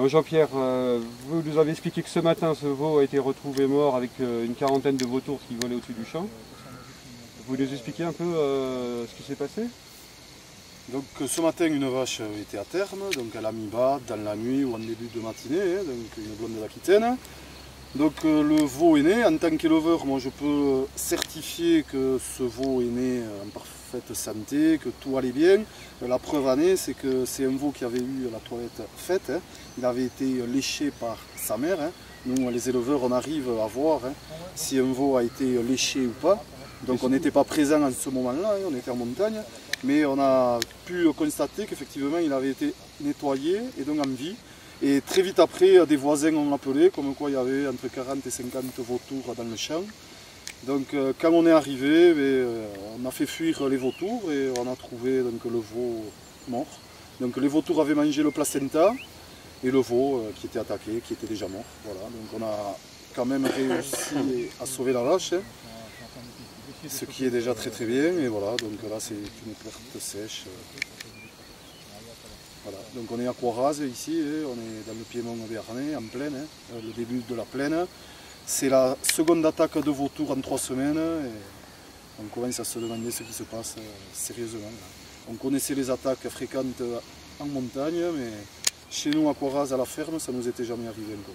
Jean-Pierre, vous nous avez expliqué que ce matin, ce veau a été retrouvé mort avec une quarantaine de vautours qui volaient au-dessus du champ. Vous nous expliquez un peu ce qui s'est passé? Donc ce matin, une vache était à terme, donc elle a mis bas dans la nuit ou en début de matinée, donc une blonde d'Aquitaine. Donc le veau est né. En tant qu'éleveur, moi je peux certifier que ce veau est né en parfaite santé, que tout allait bien. La preuve en est, c'est que c'est un veau qui avait eu la toilette faite. Il avait été léché par sa mère. Nous, les éleveurs, on arrive à voir si un veau a été léché ou pas. Donc on n'était pas présent à ce moment-là, on était en montagne. Mais on a pu constater qu'effectivement il avait été nettoyé et donc en vie. Et très vite après, des voisins ont appelé, comme quoi il y avait entre 40 et 50 vautours dans le champ. Donc quand on est arrivé, on a fait fuir les vautours et on a trouvé donc, le veau mort. Donc les vautours avaient mangé le placenta et le veau qui était attaqué, qui était déjà mort. Voilà. Donc on a quand même réussi à sauver la vache, ce qui est déjà très très bien. Et voilà, donc là c'est une perte sèche. Voilà. Donc on est à Coiraz ici, on est dans le Piémont béarnais, en plaine, le début de la plaine. C'est la seconde attaque de vautours en 3 semaines et on commence à se demander ce qui se passe sérieusement. On connaissait les attaques fréquentes en montagne, mais chez nous à Coiraz, à la ferme, ça ne nous était jamais arrivé encore.